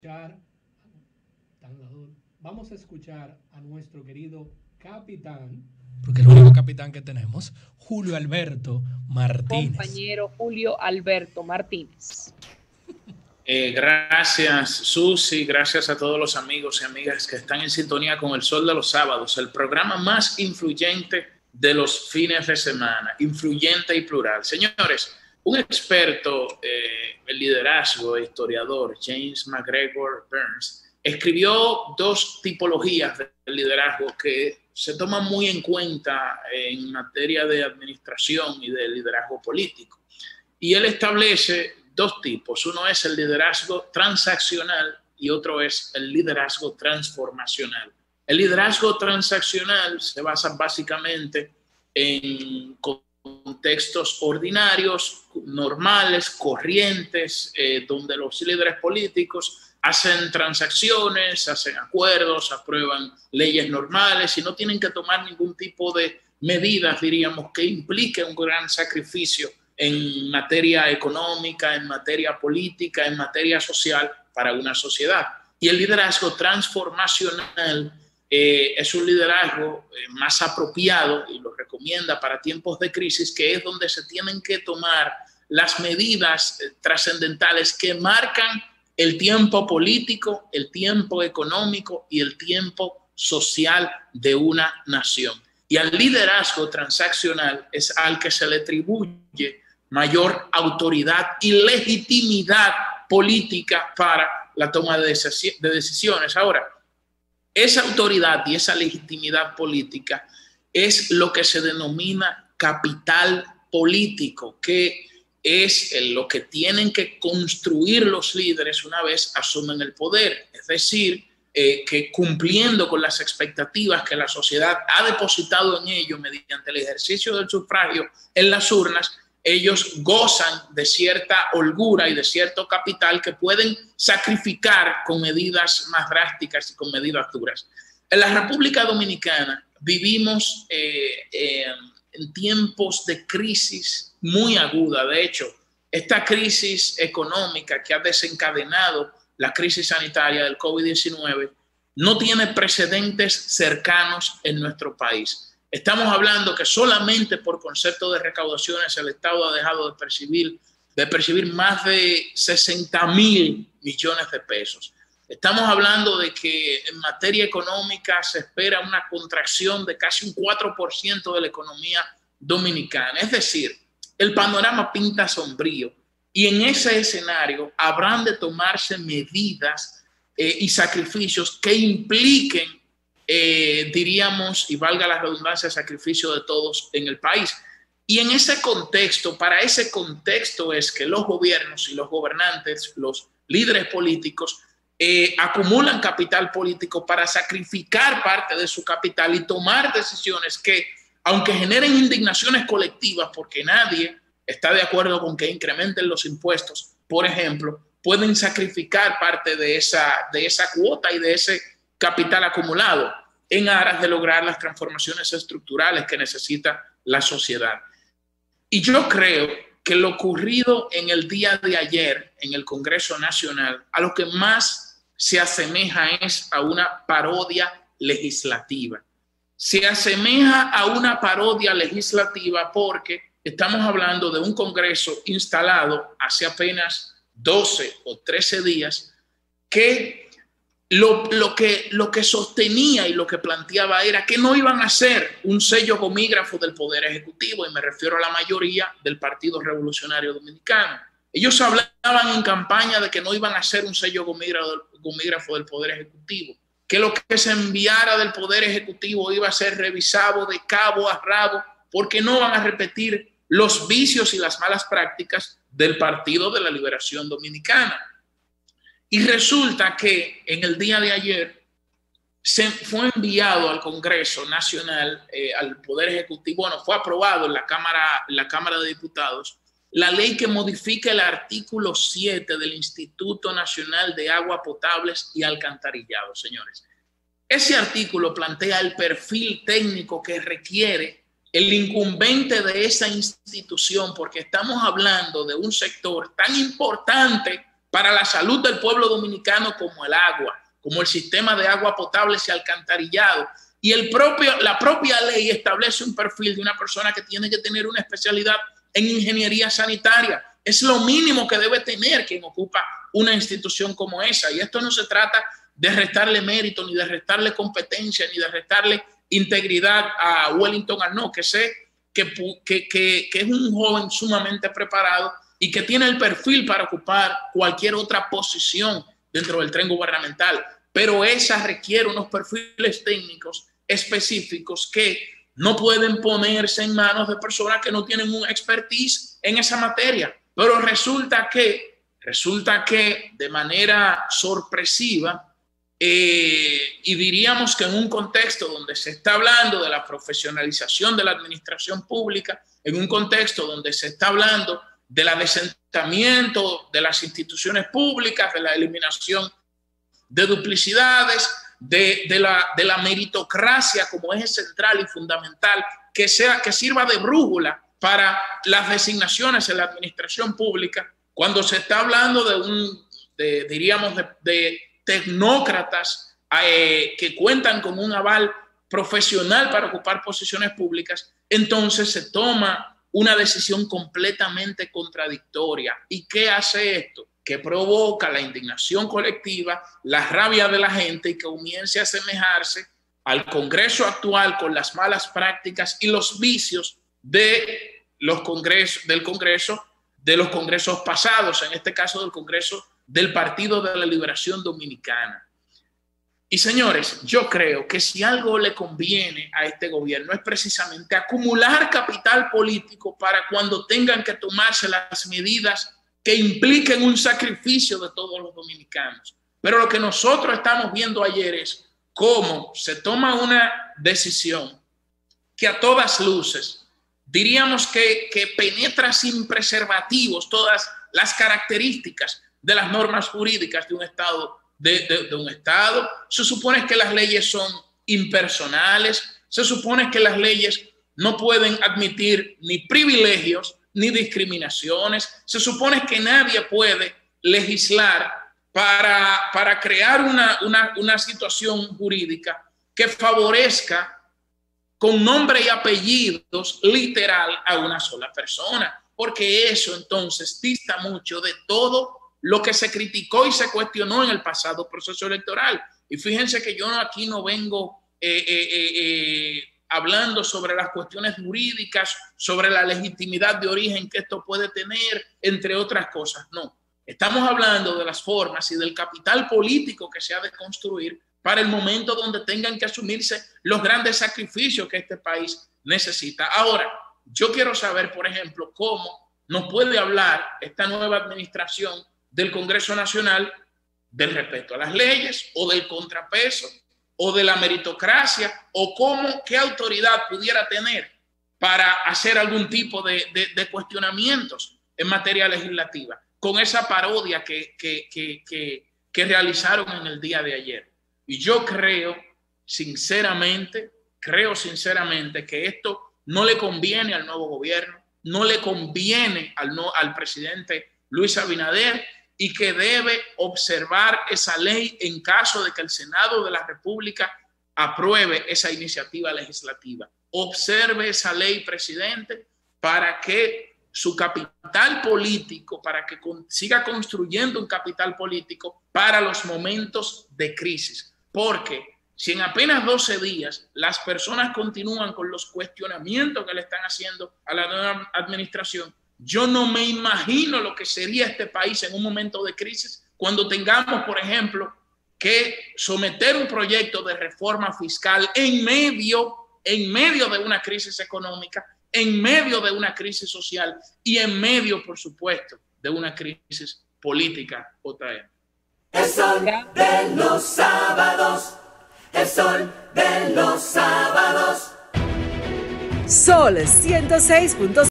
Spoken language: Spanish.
escuchar, vamos a escuchar a nuestro querido capitán, porque es el único capitán que tenemos, Julio Alberto Martínez. Compañero Julio Alberto Martínez. Gracias, Susi. Gracias a todos los amigos y amigas que están en sintonía con El Sol de los Sábados, el programa más influyente de los fines de semana, influyente y plural. Señores, un experto en liderazgo e historiador, James MacGregor Burns, escribió dos tipologías de liderazgo que se toman muy en cuenta en materia de administración y de liderazgo político. Y él establece dos tipos. Uno es el liderazgo transaccional y otro es el liderazgo transformacional. El liderazgo transaccional se basa básicamente en contextos ordinarios, normales, corrientes, donde los líderes políticos hacen transacciones, hacen acuerdos, aprueban leyes normales y no tienen que tomar ningún tipo de medidas, diríamos, que implique un gran sacrificio en materia económica, en materia política, en materia social para una sociedad. Y el liderazgo transformacional es un liderazgo más apropiado y lo recomienda para tiempos de crisis, que es donde se tienen que tomar las medidas trascendentales que marcan el tiempo político, el tiempo económico y el tiempo social de una nación. Y al liderazgo transaccional es al que se le atribuye mayor autoridad y legitimidad política para la toma de decisiones. Ahora, esa autoridad y esa legitimidad política es lo que se denomina capital político, que es lo que tienen que construir los líderes una vez asumen el poder. Es decir, que cumpliendo con las expectativas que la sociedad ha depositado en ellos mediante el ejercicio del sufragio en las urnas, ellos gozan de cierta holgura y de cierto capital que pueden sacrificar con medidas más drásticas y con medidas duras. En la República Dominicana vivimos en tiempos de crisis muy aguda. De hecho, esta crisis económica que ha desencadenado la crisis sanitaria del COVID-19 no tiene precedentes cercanos en nuestro país. Estamos hablando que solamente por concepto de recaudaciones el Estado ha dejado de percibir más de 60,000 millones de pesos. Estamos hablando de que en materia económica se espera una contracción de casi un 4% de la economía dominicana. Es decir, el panorama pinta sombrío y en ese escenario habrán de tomarse medidas y sacrificios que impliquen diríamos, y valga la redundancia, sacrificio de todos en el país. Y en ese contexto, para ese contexto es que los gobiernos y los gobernantes, los líderes políticos, acumulan capital político para sacrificar parte de su capital y tomar decisiones que, aunque generen indignaciones colectivas, porque nadie está de acuerdo con que incrementen los impuestos, por ejemplo, pueden sacrificar parte de esa cuota y de ese capital acumulado en aras de lograr las transformaciones estructurales que necesita la sociedad. Y yo creo que lo ocurrido en el día de ayer en el Congreso Nacional a lo que más se asemeja es a una parodia legislativa. Se asemeja a una parodia legislativa porque estamos hablando de un Congreso instalado hace apenas 12 o 13 días que lo que sostenía y lo que planteaba era que no iban a ser un sello gomígrafo del Poder Ejecutivo, y me refiero a la mayoría del Partido Revolucionario Dominicano. Ellos hablaban en campaña de que no iban a ser un sello gomígrafo del Poder Ejecutivo, que lo que se enviara del Poder Ejecutivo iba a ser revisado de cabo a rabo, porque no van a repetir los vicios y las malas prácticas del Partido de la Liberación Dominicana. Y resulta que en el día de ayer se fue enviado al Congreso Nacional, al Poder Ejecutivo, bueno, fue aprobado en la Cámara de Diputados, la ley que modifica el artículo 7 del Instituto Nacional de Agua Potables y Alcantarillado, señores. Ese artículo plantea el perfil técnico que requiere el incumbente de esa institución, porque estamos hablando de un sector tan importante para la salud del pueblo dominicano, como el agua, como el sistema de agua potable y alcantarillado. Y la propia ley establece un perfil de una persona que tiene que tener una especialidad en ingeniería sanitaria. Es lo mínimo que debe tener quien ocupa una institución como esa. Y esto no se trata de restarle mérito, ni de restarle competencia, ni de restarle integridad a Wellington Arnaud, que sé que es un joven sumamente preparado y que tiene el perfil para ocupar cualquier otra posición dentro del tren gubernamental. Pero esa requiere unos perfiles técnicos específicos que no pueden ponerse en manos de personas que no tienen un expertise en esa materia. Pero resulta que de manera sorpresiva, y diríamos que en un contexto donde se está hablando de la profesionalización de la administración pública, en un contexto donde se está hablando del adesentamiento de las instituciones públicas, de la eliminación de duplicidades, de la meritocracia como eje central y fundamental, que sirva de brújula para las designaciones en la administración pública, cuando se está hablando de tecnócratas que cuentan con un aval profesional para ocupar posiciones públicas, entonces se toma una decisión completamente contradictoria. ¿Y qué hace esto? Que provoca la indignación colectiva, la rabia de la gente y que comience a asemejarse al Congreso actual con las malas prácticas y los vicios de los congresos pasados, en este caso del Congreso del Partido de la Liberación Dominicana. Y señores, yo creo que si algo le conviene a este gobierno es precisamente acumular capital político para cuando tengan que tomarse las medidas que impliquen un sacrificio de todos los dominicanos. Pero lo que nosotros estamos viendo ayer es cómo se toma una decisión que a todas luces diríamos que penetra sin preservativos todas las características de las normas jurídicas de un Estado. De un Estado. Se supone que las leyes son impersonales, se supone que las leyes no pueden admitir ni privilegios ni discriminaciones, se supone que nadie puede legislar para crear una situación jurídica que favorezca con nombre y apellidos literal a una sola persona, porque eso entonces dista mucho de todo lo que se criticó y se cuestionó en el pasado proceso electoral. Y fíjense que yo aquí no vengo hablando sobre las cuestiones jurídicas, sobre la legitimidad de origen que esto puede tener, entre otras cosas. No, estamos hablando de las formas y del capital político que se ha de construir para el momento donde tengan que asumirse los grandes sacrificios que este país necesita. Ahora, yo quiero saber, por ejemplo, cómo nos puede hablar esta nueva administración del Congreso Nacional del respeto a las leyes o del contrapeso o de la meritocracia, o qué autoridad pudiera tener para hacer algún tipo de cuestionamientos en materia legislativa con esa parodia que realizaron en el día de ayer. Y yo creo sinceramente que esto no le conviene al nuevo gobierno, no le conviene al presidente Luis Abinader, y que debe observar esa ley en caso de que el Senado de la República apruebe esa iniciativa legislativa. Observe esa ley, presidente, para que su capital político, para que siga construyendo un capital político para los momentos de crisis. Porque si en apenas 12 días las personas continúan con los cuestionamientos que le están haciendo a la nueva administración, yo no me imagino lo que sería este país en un momento de crisis cuando tengamos, por ejemplo, que someter un proyecto de reforma fiscal en medio de una crisis económica, en medio de una crisis social y en medio, por supuesto, de una crisis política. JM. El sol de los sábados, el sol de los sábados. Sol 106.5